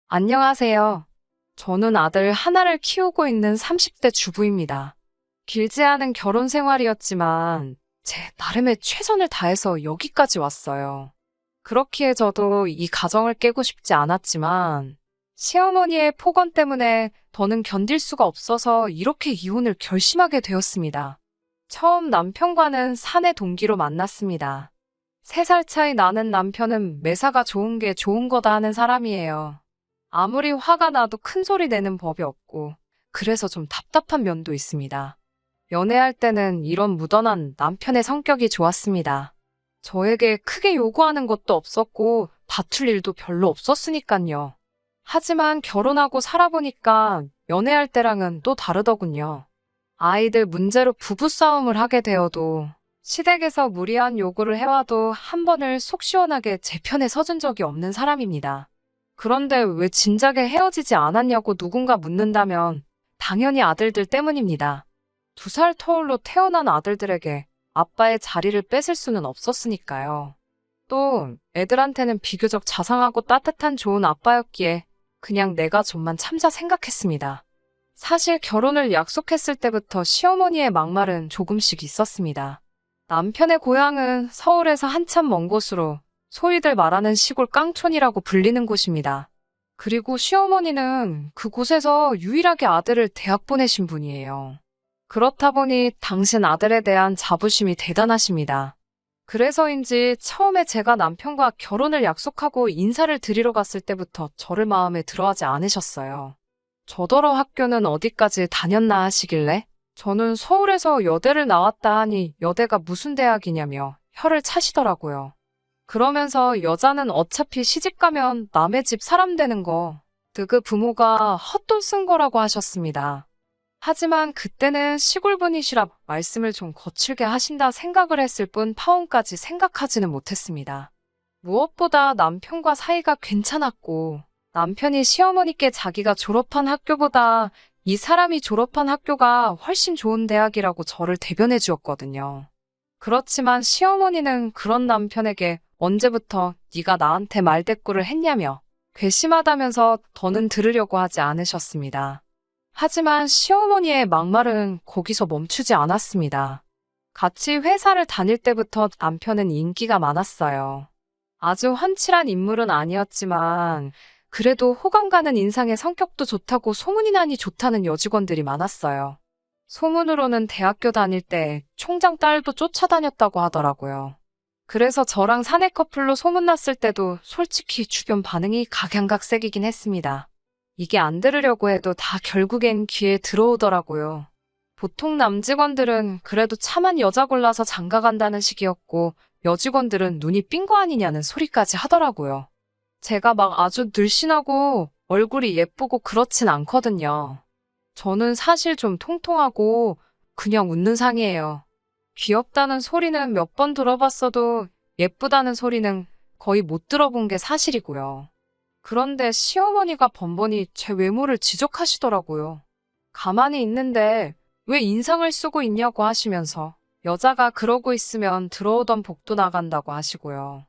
안녕하세요. 저는 아들 하나를 키우고 있는 30대 주부입니다. 길지 않은 결혼 생활이었지만 제 나름의 최선을 다해서 여기까지 왔어요. 그렇기에 저도 이 가정을 깨고 싶지 않았지만 시어머니의 폭언 때문에 더는 견딜 수가 없어서 이렇게 이혼을 결심하게 되었습니다. 처음 남편과는 사내 동기로 만났습니다. 3살 차이 나는 남편은 매사가 좋은 게 좋은 거다 하는 사람이에요. 아무리 화가 나도 큰 소리 내는 법이 없고, 그래서 좀 답답한 면도 있습니다. 연애할 때는 이런 무던한 남편의 성격이 좋았습니다. 저에게 크게 요구하는 것도 없었고, 다툴 일도 별로 없었으니깐요. 하지만 결혼하고 살아보니까 연애할 때랑은 또 다르더군요. 아이들 문제로 부부싸움을 하게 되어도, 시댁에서 무리한 요구를 해와도 한 번을 속 시원하게 제 편에 서준 적이 없는 사람입니다. 그런데 왜 진작에 헤어지지 않았냐고 누군가 묻는다면 당연히 아들들 때문입니다. 2살 터울로 태어난 아들들에게 아빠의 자리를 뺏을 수는 없었으니까요. 또 애들한테는 비교적 자상하고 따뜻한 좋은 아빠였기에 그냥 내가 좀만 참자 생각했습니다. 사실 결혼을 약속했을 때부터 시어머니의 막말은 조금씩 있었습니다. 남편의 고향은 서울에서 한참 먼 곳으로 소위들 말하는 시골 깡촌이라고 불리는 곳입니다. 그리고 시어머니는 그곳에서 유일하게 아들을 대학 보내신 분이에요. 그렇다 보니 당신 아들에 대한 자부심이 대단하십니다. 그래서인지 처음에 제가 남편과 결혼을 약속하고 인사를 드리러 갔을 때부터 저를 마음에 들어하지 않으셨어요. 저더러 학교는 어디까지 다녔나 하시길래 저는 서울에서 여대를 나왔다 하니 여대가 무슨 대학이냐며 혀를 차시더라고요. 그러면서 여자는 어차피 시집가면 남의 집 사람 되는 거, 그 부모가 헛돈 쓴 거라고 하셨습니다. 하지만 그때는 시골분이시라 말씀을 좀 거칠게 하신다 생각을 했을 뿐 파혼까지 생각하지는 못했습니다. 무엇보다 남편과 사이가 괜찮았고 남편이 시어머니께 자기가 졸업한 학교보다 이 사람이 졸업한 학교가 훨씬 좋은 대학이라고 저를 대변해 주었거든요. 그렇지만 시어머니는 그런 남편에게 언제부터 네가 나한테 말대꾸를 했냐며 괘씸하다면서 더는 들으려고 하지 않으셨습니다. 하지만 시어머니의 막말은 거기서 멈추지 않았습니다. 같이 회사를 다닐 때부터 남편은 인기가 많았어요. 아주 훤칠한 인물은 아니었지만 그래도 호감 가는 인상의 성격도 좋다고 소문이 나니 좋다는 여직원들이 많았어요. 소문으로는 대학교 다닐 때 총장 딸도 쫓아다녔다고 하더라고요. 그래서 저랑 사내 커플로 소문났을 때도 솔직히 주변 반응이 각양각색이긴 했습니다. 이게 안 들으려고 해도 다 결국엔 귀에 들어오더라고요. 보통 남직원들은 그래도 참한 여자 골라서 장가간다는 식이었고 여직원들은 눈이 삔 거 아니냐는 소리까지 하더라고요. 제가 막 아주 늘씬하고 얼굴이 예쁘고 그렇진 않거든요. 저는 사실 좀 통통하고 그냥 웃는 상이에요. 귀엽다는 소리는 몇 번 들어봤어도 예쁘다는 소리는 거의 못 들어본 게 사실이고요. 그런데 시어머니가 번번이 제 외모를 지적하시더라고요. 가만히 있는데 왜 인상을 쓰고 있냐고 하시면서 여자가 그러고 있으면 들어오던 복도 나간다고 하시고요.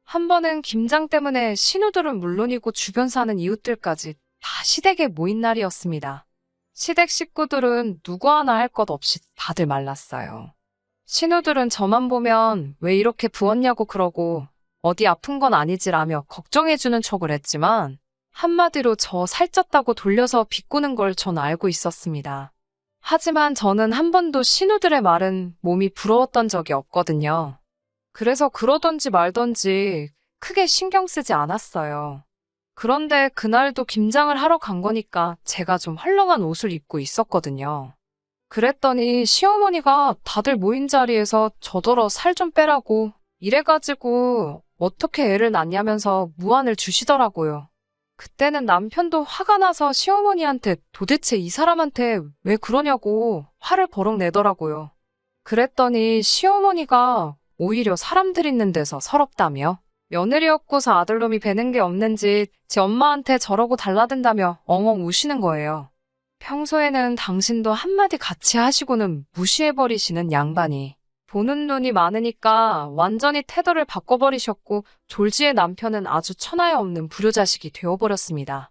한 번은 김장 때문에 신우들은 물론이고 주변 사는 이웃들까지 다 시댁에 모인 날이었습니다. 시댁 식구들은 누구 하나 할 것 없이 다들 말랐어요. 신우들은 저만 보면 왜 이렇게 부었냐고 그러고 어디 아픈 건 아니지라며 걱정해주는 척을 했지만 한마디로 저 살쪘다고 돌려서 비꼬는 걸 전 알고 있었습니다. 하지만 저는 한 번도 신우들의 말은 몸이 부러웠던 적이 없거든요. 그래서 그러던지 말던지 크게 신경 쓰지 않았어요. 그런데 그날도 김장을 하러 간 거니까 제가 좀 헐렁한 옷을 입고 있었거든요. 그랬더니 시어머니가 다들 모인 자리에서 저더러 살 좀 빼라고 이래가지고 어떻게 애를 낳냐면서 무안을 주시더라고요. 그때는 남편도 화가 나서 시어머니한테 도대체 이 사람한테 왜 그러냐고 화를 버럭 내더라고요. 그랬더니 시어머니가 오히려 사람들 있는 데서 서럽다며 며느리 없고서 아들놈이 배는 게 없는지 제 엄마한테 저러고 달라든다며 엉엉 우시는 거예요. 평소에는 당신도 한마디 같이 하시고는 무시해버리시는 양반이 보는 눈이 많으니까 완전히 태도를 바꿔버리셨고 졸지의 남편은 아주 천하에 없는 불효자식이 되어버렸습니다.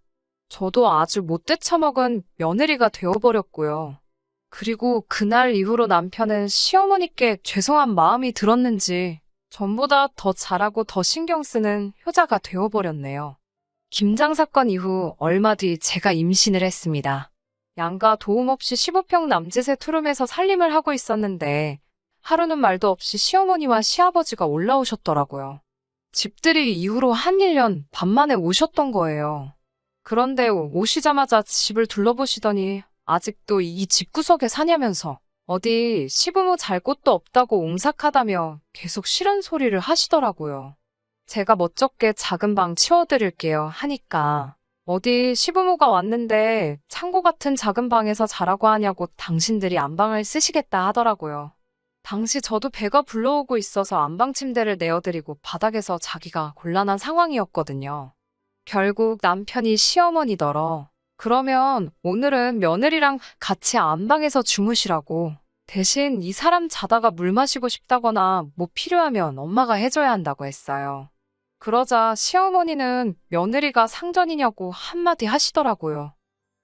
저도 아주 못돼 처먹은 며느리가 되어버렸고요. 그리고 그날 이후로 남편은 시어머니께 죄송한 마음이 들었는지 전보다 더 잘하고 더 신경 쓰는 효자가 되어버렸네요. 김장 사건 이후 얼마 뒤 제가 임신을 했습니다. 양가 도움 없이 15평 남짓의 투룸에서 살림을 하고 있었는데 하루는 말도 없이 시어머니와 시아버지가 올라오셨더라고요. 집들이 이후로 한 1년 반 만에 오셨던 거예요. 그런데 오시자마자 집을 둘러보시더니 아직도 이 집구석에 사냐면서 어디 시부모 잘 곳도 없다고 옹삭하다며 계속 싫은 소리를 하시더라고요. 제가 멋쩍게 작은 방 치워드릴게요 하니까 어디 시부모가 왔는데 창고 같은 작은 방에서 자라고 하냐고 당신들이 안방을 쓰시겠다 하더라고요. 당시 저도 배가 불러오고 있어서 안방 침대를 내어드리고 바닥에서 자기가 곤란한 상황이었거든요. 결국 남편이 시어머니더러 그러면 오늘은 며느리랑 같이 안방에서 주무시라고 대신 이 사람 자다가 물 마시고 싶다거나 뭐 필요하면 엄마가 해줘야 한다고 했어요. 그러자 시어머니는 며느리가 상전이냐고 한마디 하시더라고요.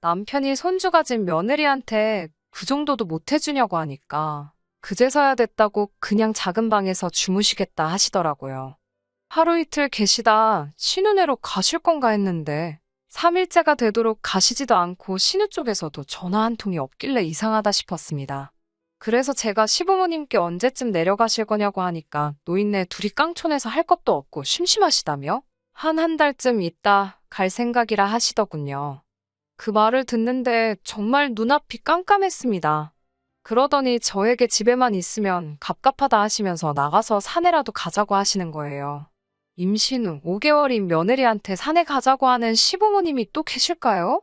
남편이 손주 가진 며느리한테 그 정도도 못 해주냐고 하니까 그제서야 됐다고 그냥 작은 방에서 주무시겠다 하시더라고요. 하루 이틀 계시다 신혼회로 가실 건가 했는데 3일째가 되도록 가시지도 않고 신우 쪽에서도 전화 한 통이 없길래 이상하다 싶었습니다. 그래서 제가 시부모님께 언제쯤 내려가실 거냐고 하니까 노인네 둘이 깡촌에서 할 것도 없고 심심하시다며? 한 달쯤 있다 갈 생각이라 하시더군요. 그 말을 듣는데 정말 눈앞이 깜깜했습니다. 그러더니 저에게 집에만 있으면 갑갑하다 하시면서 나가서 산에라도 가자고 하시는 거예요. 임신 후 5개월인 며느리한테 산에 가자고 하는 시부모님이 또 계실까요?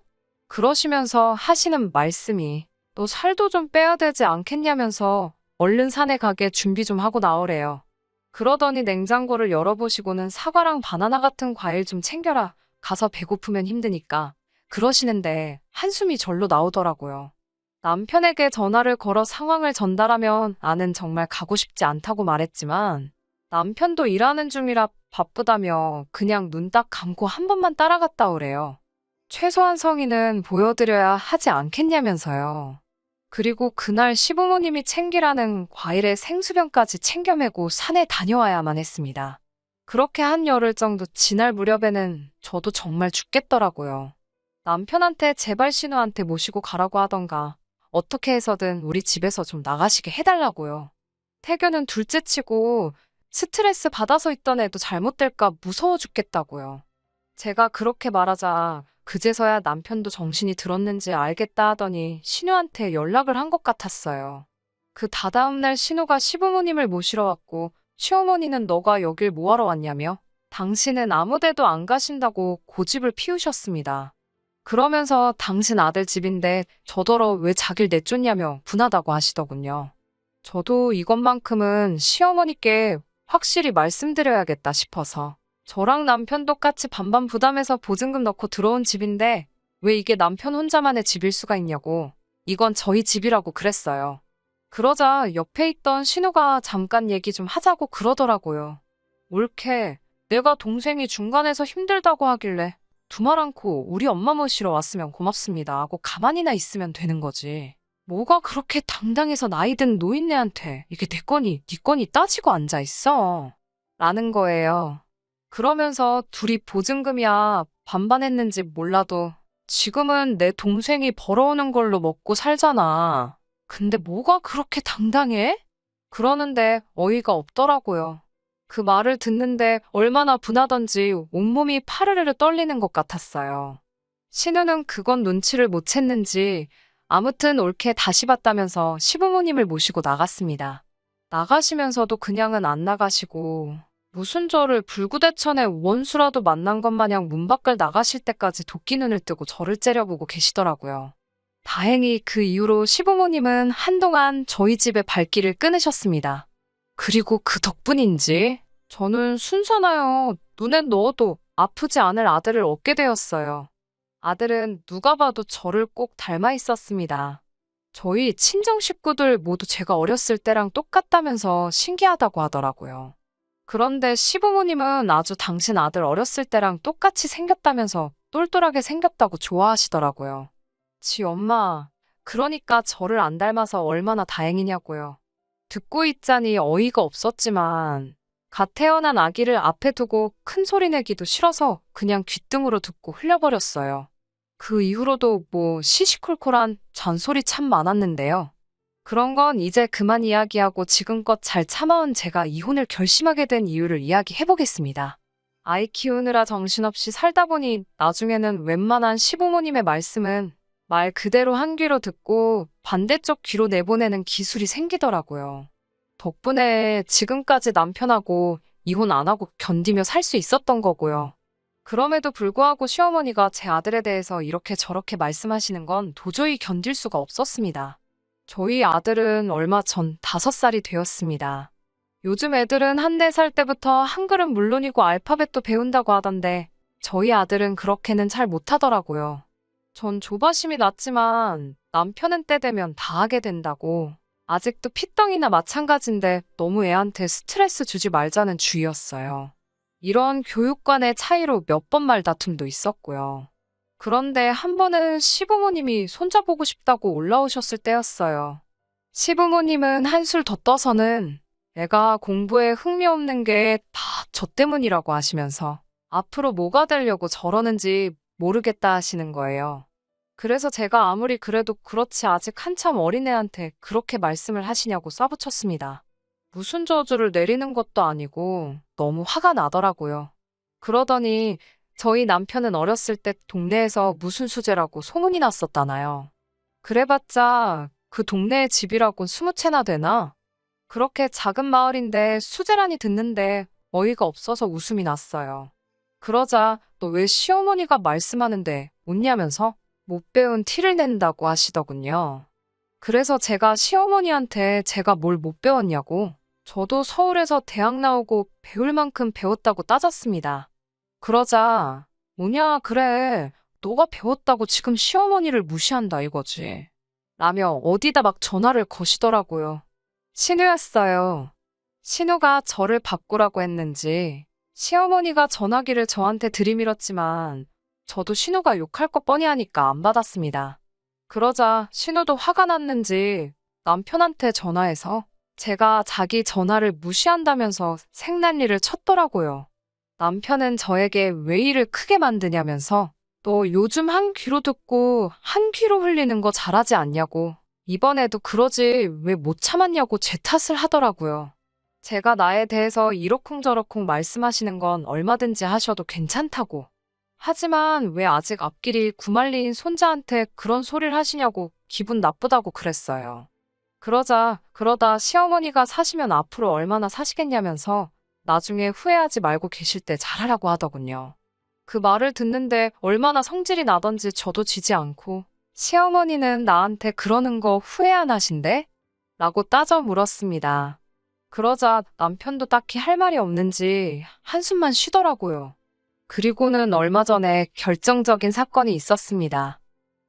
그러시면서 하시는 말씀이 너 살도 좀 빼야 되지 않겠냐면서 얼른 산에 가게 준비 좀 하고 나오래요. 그러더니 냉장고를 열어보시고는 사과랑 바나나 같은 과일 좀 챙겨라. 가서 배고프면 힘드니까. 그러시는데 한숨이 절로 나오더라고요. 남편에게 전화를 걸어 상황을 전달하면 나는 정말 가고 싶지 않다고 말했지만 남편도 일하는 중이라 바쁘다며 그냥 눈 딱 감고 한 번만 따라갔다 오래요. 최소한 성의는 보여드려야 하지 않겠냐면서요. 그리고 그날 시부모님이 챙기라는 과일에 생수병까지 챙겨 메고 산에 다녀와야만 했습니다. 그렇게 한 열흘 정도 지날 무렵에는 저도 정말 죽겠더라고요. 남편한테 제발 신우한테 모시고 가라고 하던가 어떻게 해서든 우리 집에서 좀 나가시게 해달라고요. 태교는 둘째치고 스트레스 받아서 있던 애도 잘못될까 무서워 죽겠다고요. 제가 그렇게 말하자 그제서야 남편도 정신이 들었는지 알겠다 하더니 신우한테 연락을 한 것 같았어요. 그 다다음 날 신우가 시부모님을 모시러 왔고 시어머니는 너가 여길 뭐하러 왔냐며 당신은 아무데도 안 가신다고 고집을 피우셨습니다. 그러면서 당신 아들 집인데 저더러 왜 자길 내쫓냐며 분하다고 하시더군요. 저도 이것만큼은 시어머니께 확실히 말씀드려야겠다 싶어서 저랑 남편 똑같이 반반 부담해서 보증금 넣고 들어온 집인데 왜 이게 남편 혼자만의 집일 수가 있냐고 이건 저희 집이라고 그랬어요. 그러자 옆에 있던 신우가 잠깐 얘기 좀 하자고 그러더라고요. 옳게 내가 동생이 중간에서 힘들다고 하길래 두말 않고 우리 엄마 모시러 왔으면 고맙습니다 하고 가만히나 있으면 되는 거지. 뭐가 그렇게 당당해서 나이든 노인네한테 이게 내 거니 네 거니 따지고 앉아있어 라는 거예요. 그러면서 둘이 보증금이야 반반했는지 몰라도 지금은 내 동생이 벌어오는 걸로 먹고 살잖아. 근데 뭐가 그렇게 당당해? 그러는데 어이가 없더라고요. 그 말을 듣는데 얼마나 분하던지 온몸이 파르르르 떨리는 것 같았어요. 신우는 그건 눈치를 못 챘는지 아무튼 옳게 다시 봤다면서 시부모님을 모시고 나갔습니다. 나가시면서도 그냥은 안 나가시고 무슨 저를 불구대천의 원수라도 만난 것 마냥 문 밖을 나가실 때까지 도끼 눈을 뜨고 저를 째려보고 계시더라고요. 다행히 그 이후로 시부모님은 한동안 저희 집에 발길을 끊으셨습니다. 그리고 그 덕분인지 저는 순산하여 눈에 넣어도 아프지 않을 아들을 얻게 되었어요. 아들은 누가 봐도 저를 꼭 닮아 있었습니다. 저희 친정 식구들 모두 제가 어렸을 때랑 똑같다면서 신기하다고 하더라고요. 그런데 시부모님은 아주 당신 아들 어렸을 때랑 똑같이 생겼다면서 똘똘하게 생겼다고 좋아하시더라고요. 지 엄마, 그러니까 저를 안 닮아서 얼마나 다행이냐고요. 듣고 있자니 어이가 없었지만 갓 태어난 아기를 앞에 두고 큰 소리 내기도 싫어서 그냥 귓등으로 듣고 흘려버렸어요. 그 이후로도 뭐 시시콜콜한 잔소리 참 많았는데요. 그런 건 이제 그만 이야기하고 지금껏 잘 참아온 제가 이혼을 결심하게 된 이유를 이야기해보겠습니다. 아이 키우느라 정신없이 살다 보니 나중에는 웬만한 시부모님의 말씀은 말 그대로 한 귀로 듣고 반대쪽 귀로 내보내는 기술이 생기더라고요. 덕분에 지금까지 남편하고 이혼 안 하고 견디며 살 수 있었던 거고요. 그럼에도 불구하고 시어머니가 제 아들에 대해서 이렇게 저렇게 말씀하시는 건 도저히 견딜 수가 없었습니다. 저희 아들은 얼마 전 5살이 되었습니다. 요즘 애들은 한 4살 때부터 한글은 물론이고 알파벳도 배운다고 하던데 저희 아들은 그렇게는 잘 못하더라고요. 전 조바심이 났지만 남편은 때 되면 다 하게 된다고. 아직도 피덩이나 마찬가지인데 너무 애한테 스트레스 주지 말자는 주의였어요. 이런 교육관의 차이로 몇 번 말다툼도 있었고요. 그런데 한 번은 시부모님이 손자보고 싶다고 올라오셨을 때였어요. 시부모님은 한술 더 떠서는 애가 공부에 흥미 없는 게 다 저 때문이라고 하시면서 앞으로 뭐가 되려고 저러는지 모르겠다 하시는 거예요. 그래서 제가 아무리 그래도 그렇지 아직 한참 어린애한테 그렇게 말씀을 하시냐고 쏴붙였습니다. 무슨 저주를 내리는 것도 아니고 너무 화가 나더라고요. 그러더니 저희 남편은 어렸을 때 동네에서 무슨 수재라고 소문이 났었다나요. 그래봤자 그 동네의 집이라곤 20채나 되나? 그렇게 작은 마을인데 수재라니 듣는데 어이가 없어서 웃음이 났어요. 그러자 너 왜 시어머니가 말씀하는데 웃냐면서 못 배운 티를 낸다고 하시더군요. 그래서 제가 시어머니한테 제가 뭘 못 배웠냐고 저도 서울에서 대학 나오고 배울 만큼 배웠다고 따졌습니다. 그러자 뭐냐 그래 너가 배웠다고 지금 시어머니를 무시한다 이거지. 라며 어디다 막 전화를 거시더라고요. 신우였어요. 신우가 저를 바꾸라고 했는지 시어머니가 전화기를 저한테 들이밀었지만 저도 신우가 욕할 것 뻔히 하니까 안 받았습니다. 그러자 신우도 화가 났는지 남편한테 전화해서 제가 자기 전화를 무시한다면서 생난리를 쳤더라고요. 남편은 저에게 왜 일을 크게 만드냐면서 너 요즘 한 귀로 듣고 한 귀로 흘리는 거 잘하지 않냐고 이번에도 그러지 왜 못 참았냐고 제 탓을 하더라고요. 제가 나에 대해서 이러쿵저러쿵 말씀하시는 건 얼마든지 하셔도 괜찮다고. 하지만 왜 아직 앞길이 구말리인 손자한테 그런 소리를 하시냐고 기분 나쁘다고 그랬어요. 그러다 시어머니가 사시면 앞으로 얼마나 사시겠냐면서 나중에 후회하지 말고 계실 때 잘하라고 하더군요. 그 말을 듣는데 얼마나 성질이 나던지 저도 지지 않고 시어머니는 나한테 그러는 거 후회 안 하신대? 라고 따져 물었습니다. 그러자 남편도 딱히 할 말이 없는지 한숨만 쉬더라고요. 그리고는 얼마 전에 결정적인 사건이 있었습니다.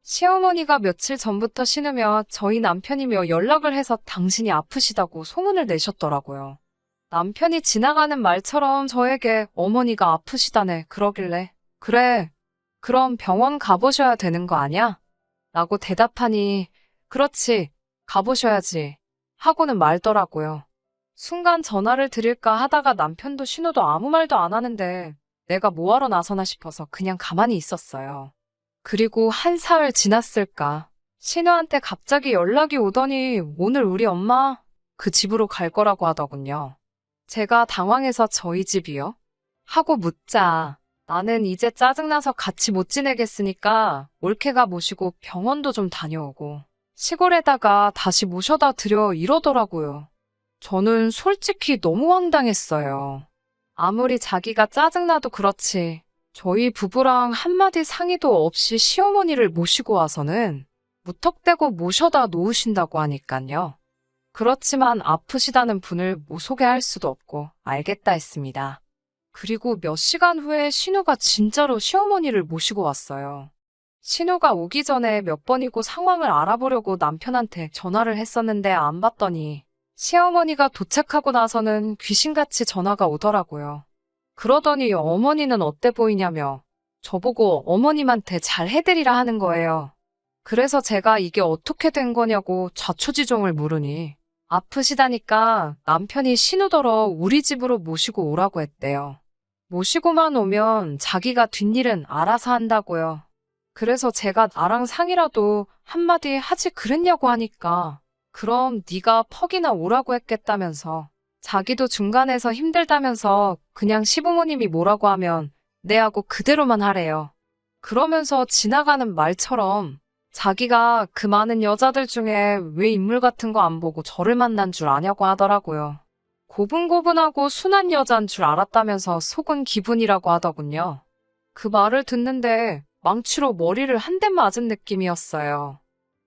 시어머니가 며칠 전부터 신으며 저희 남편이며 연락을 해서 당신이 아프시다고 소문을 내셨더라고요. 남편이 지나가는 말처럼 저에게 어머니가 아프시다네 그러길래 그래, 그럼 병원 가보셔야 되는 거 아냐? 라고 대답하니 그렇지, 가보셔야지 하고는 말더라고요. 순간 전화를 드릴까 하다가 남편도 신호도 아무 말도 안 하는데 내가 뭐하러 나서나 싶어서 그냥 가만히 있었어요. 그리고 한 사흘 지났을까. 신우한테 갑자기 연락이 오더니 오늘 우리 엄마 그 집으로 갈 거라고 하더군요. 제가 당황해서 저희 집이요? 하고 묻자 나는 이제 짜증나서 같이 못 지내겠으니까 올케가 모시고 병원도 좀 다녀오고 시골에다가 다시 모셔다 드려 이러더라고요. 저는 솔직히 너무 황당했어요. 아무리 자기가 짜증나도 그렇지 저희 부부랑 한마디 상의도 없이 시어머니를 모시고 와서는 무턱대고 모셔다 놓으신다고 하니깐요. 그렇지만 아프시다는 분을 못 소개할 수도 없고 알겠다 했습니다. 그리고 몇 시간 후에 신우가 진짜로 시어머니를 모시고 왔어요. 신우가 오기 전에 몇 번이고 상황을 알아보려고 남편한테 전화를 했었는데 안 받더니 시어머니가 도착하고 나서는 귀신같이 전화가 오더라고요. 그러더니 어머니는 어때 보이냐며 저보고 어머님한테 잘 해드리라 하는 거예요. 그래서 제가 이게 어떻게 된 거냐고 자초지종을 물으니 아프시다니까 남편이 신우더러 우리 집으로 모시고 오라고 했대요. 모시고만 오면 자기가 뒷일은 알아서 한다고요. 그래서 제가 나랑 상의라도 한마디 하지 그랬냐고 하니까 그럼 네가 퍽이나 오라고 했겠다면서 자기도 중간에서 힘들다면서 그냥 시부모님이 뭐라고 하면 네 하고 그대로만 하래요. 그러면서 지나가는 말처럼 자기가 그 많은 여자들 중에 왜 인물 같은 거 안 보고 저를 만난 줄 아냐고 하더라고요. 고분고분하고 순한 여잔 줄 알았다면서 속은 기분이라고 하더군요. 그 말을 듣는데 망치로 머리를 한 대 맞은 느낌이었어요.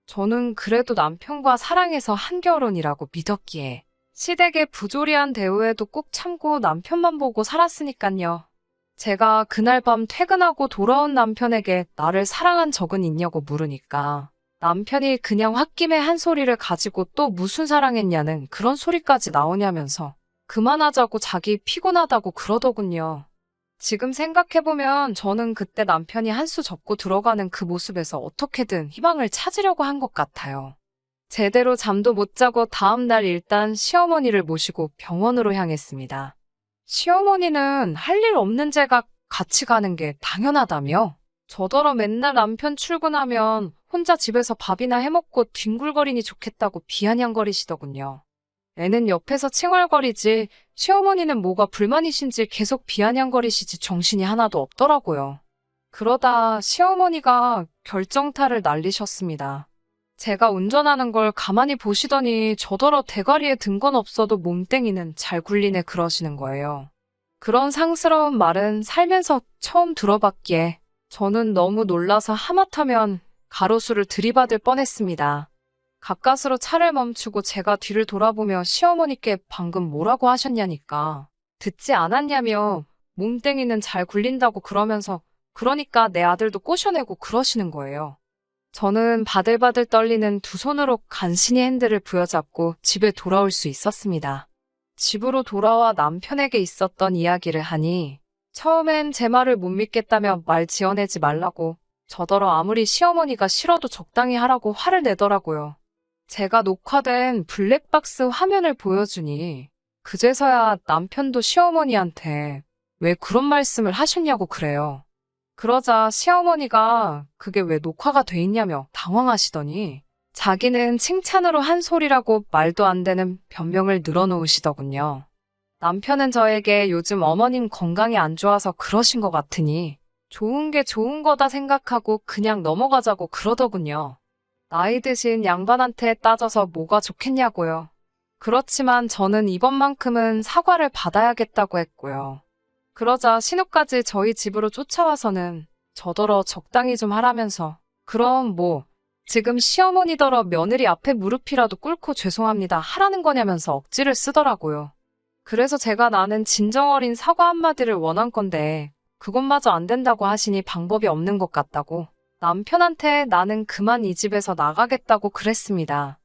저는 그래도 남편과 사랑해서 한 결혼이라고 믿었기에 시댁의 부조리한 대우에도 꾹 참고 남편만 보고 살았으니깐요. 제가 그날 밤 퇴근하고 돌아온 남편에게 나를 사랑한 적은 있냐고 물으니까 남편이 그냥 홧김에 한 소리를 가지고 또 무슨 사랑했냐는 그런 소리까지 나오냐면서 그만하자고 자기 피곤하다고 그러더군요. 지금 생각해보면 저는 그때 남편이 한 수 접고 들어가는 그 모습에서 어떻게든 희망을 찾으려고 한 것 같아요. 제대로 잠도 못 자고 다음날 일단 시어머니를 모시고 병원으로 향했습니다. 시어머니는 할 일 없는 제가 같이 가는 게 당연하다며 저더러 맨날 남편 출근하면 혼자 집에서 밥이나 해먹고 뒹굴거리니 좋겠다고 비아냥거리시더군요. 애는 옆에서 칭얼거리지 시어머니는 뭐가 불만이신지 계속 비아냥거리시지 정신이 하나도 없더라고요. 그러다 시어머니가 결정타를 날리셨습니다. 제가 운전하는 걸 가만히 보시더니 저더러 대가리에 든 건 없어도 몸땡이는 잘 굴리네 그러시는 거예요. 그런 상스러운 말은 살면서 처음 들어봤기에 저는 너무 놀라서 하마터면 가로수를 들이받을 뻔했습니다. 가까스로 차를 멈추고 제가 뒤를 돌아보며 시어머니께 방금 뭐라고 하셨냐니까 듣지 않았냐며 몸땡이는 잘 굴린다고 그러면서 그러니까 내 아들도 꼬셔내고 그러시는 거예요. 저는 바들바들 떨리는 두 손으로 간신히 핸들을 부여잡고 집에 돌아올 수 있었습니다. 집으로 돌아와 남편에게 있었던 이야기를 하니 처음엔 제 말을 못 믿겠다며 말 지어내지 말라고 저더러 아무리 시어머니가 싫어도 적당히 하라고 화를 내더라고요. 제가 녹화된 블랙박스 화면을 보여주니 그제서야 남편도 시어머니한테 왜 그런 말씀을 하셨냐고 그래요. 그러자 시어머니가 그게 왜 녹화가 돼 있냐며 당황하시더니 자기는 칭찬으로 한 소리라고 말도 안 되는 변명을 늘어놓으시더군요. 남편은 저에게 요즘 어머님 건강이 안 좋아서 그러신 것 같으니 좋은 게 좋은 거다 생각하고 그냥 넘어가자고 그러더군요. 나이 드신 양반한테 따져서 뭐가 좋겠냐고요. 그렇지만 저는 이번만큼은 사과를 받아야겠다고 했고요. 그러자 신우까지 저희 집으로 쫓아와서는 저더러 적당히 좀 하라면서 그럼 뭐 지금 시어머니더러 며느리 앞에 무릎이라도 꿇고 죄송합니다 하라는 거냐면서 억지를 쓰더라고요. 그래서 제가 나는 진정 어린 사과 한마디를 원한 건데 그것마저 안 된다고 하시니 방법이 없는 것 같다고 남편한테 나는 그만 이 집에서 나가겠다고 그랬습니다.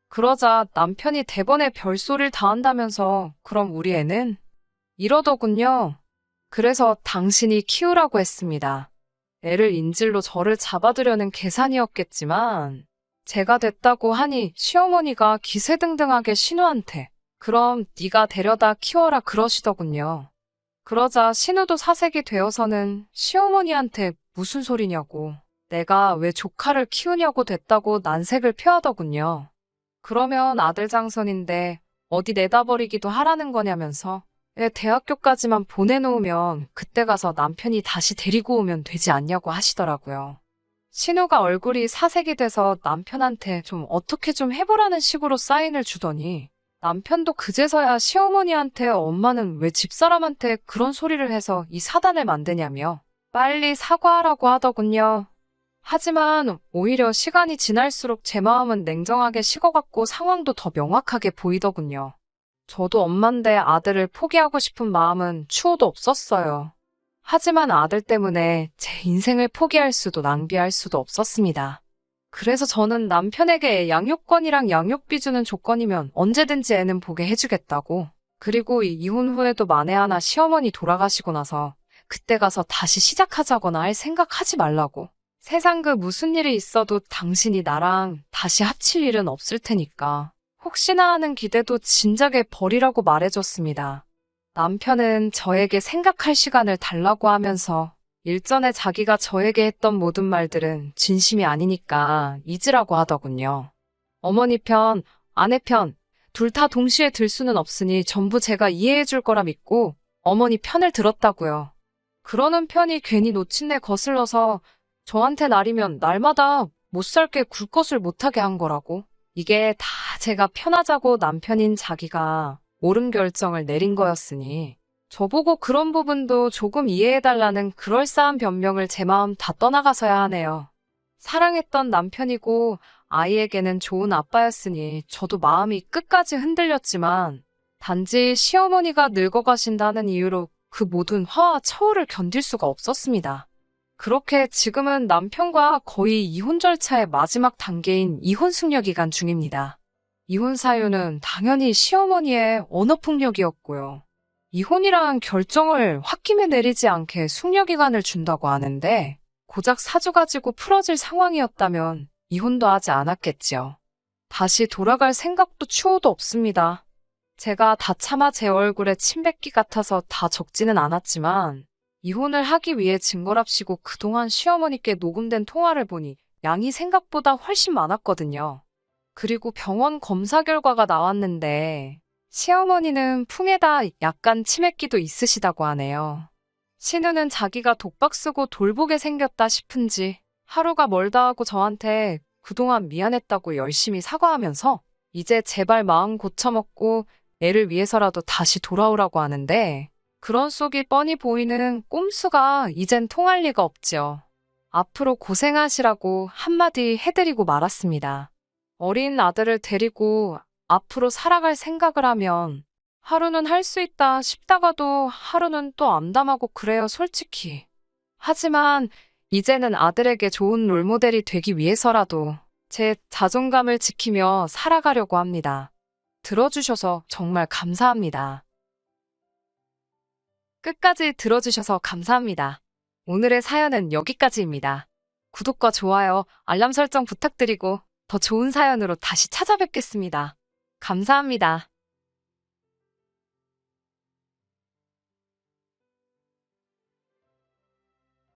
그러자 남편이 대번에 별소리를 다 한다면서 그럼 우리 애는? 이러더군요. 그래서 당신이 키우라고 했습니다. 애를 인질로 저를 잡아두려는 계산이었겠지만 제가 됐다고 하니 시어머니가 기세등등하게 신우한테 그럼 네가 데려다 키워라 그러시더군요. 그러자 신우도 사색이 되어서는 시어머니한테 무슨 소리냐고 내가 왜 조카를 키우냐고 됐다고 난색을 표하더군요. 그러면 아들 장선인데 어디 내다버리기도 하라는 거냐면서 애 대학교까지만 보내놓으면 그때 가서 남편이 다시 데리고 오면 되지 않냐고 하시더라고요. 신우가 얼굴이 사색이 돼서 남편한테 좀 어떻게 좀 해보라는 식으로 사인을 주더니 남편도 그제서야 시어머니한테 엄마는 왜 집사람한테 그런 소리를 해서 이 사단을 만드냐며 빨리 사과하라고 하더군요. 하지만 오히려 시간이 지날수록 제 마음은 냉정하게 식어갔고 상황도 더 명확하게 보이더군요. 저도 엄만데 아들을 포기하고 싶은 마음은 추호도 없었어요. 하지만 아들 때문에 제 인생을 포기할 수도 낭비할 수도 없었습니다. 그래서 저는 남편에게 양육권이랑 양육비 주는 조건이면 언제든지 애는 보게 해주겠다고. 그리고 이혼 후에도 만에 하나 시어머니 돌아가시고 나서 그때 가서 다시 시작하자거나 할 생각하지 말라고. 세상 그 무슨 일이 있어도 당신이 나랑 다시 합칠 일은 없을 테니까. 혹시나 하는 기대도 진작에 버리라고 말해줬습니다. 남편은 저에게 생각할 시간을 달라고 하면서 일전에 자기가 저에게 했던 모든 말들은 진심이 아니니까 잊으라고 하더군요. 어머니 편, 아내 편, 둘 다 동시에 들 수는 없으니 전부 제가 이해해 줄 거라 믿고 어머니 편을 들었다고요. 그러는 편이 괜히 놓친 내 거슬러서 저한테 날이면 날마다 못 살게 굴 것을 못하게 한 거라고. 이게 다 제가 편하자고 남편인 자기가 옳은 결정을 내린 거였으니 저보고 그런 부분도 조금 이해해달라는 그럴싸한 변명을 제 마음 다 떠나가서야 하네요. 사랑했던 남편이고 아이에게는 좋은 아빠였으니 저도 마음이 끝까지 흔들렸지만 단지 시어머니가 늙어가신다는 이유로 그 모든 화와 처우를 견딜 수가 없었습니다. 그렇게 지금은 남편과 거의 이혼 절차의 마지막 단계인 이혼 숙려 기간 중입니다. 이혼 사유는 당연히 시어머니의 언어 폭력이었고요. 이혼이란 결정을 홧김에 내리지 않게 숙려 기간을 준다고 하는데 고작 사주 가지고 풀어질 상황이었다면 이혼도 하지 않았겠지요. 다시 돌아갈 생각도 추호도 없습니다. 제가 다 참아 제 얼굴에 침 뱉기 같아서 다 적지는 않았지만 이혼을 하기 위해 증거랍시고 그동안 시어머니께 녹음된 통화를 보니 양이 생각보다 훨씬 많았거든요. 그리고 병원 검사 결과가 나왔는데 시어머니는 풍에다 약간 치매기도 있으시다고 하네요. 신우는 자기가 독박 쓰고 돌보게 생겼다 싶은지 하루가 멀다 하고 저한테 그동안 미안했다고 열심히 사과하면서 이제 제발 마음 고쳐먹고 애를 위해서라도 다시 돌아오라고 하는데 그런 속이 뻔히 보이는 꼼수가 이젠 통할 리가 없지요. 앞으로 고생하시라고 한마디 해드리고 말았습니다. 어린 아들을 데리고 앞으로 살아갈 생각을 하면 하루는 할 수 있다 싶다가도 하루는 또 암담하고 그래요, 솔직히. 하지만 이제는 아들에게 좋은 롤모델이 되기 위해서라도 제 자존감을 지키며 살아가려고 합니다. 들어주셔서 정말 감사합니다. 끝까지 들어주셔서 감사합니다. 오늘의 사연은 여기까지입니다. 구독과 좋아요, 알람 설정 부탁드리고 더 좋은 사연으로 다시 찾아뵙겠습니다. 감사합니다.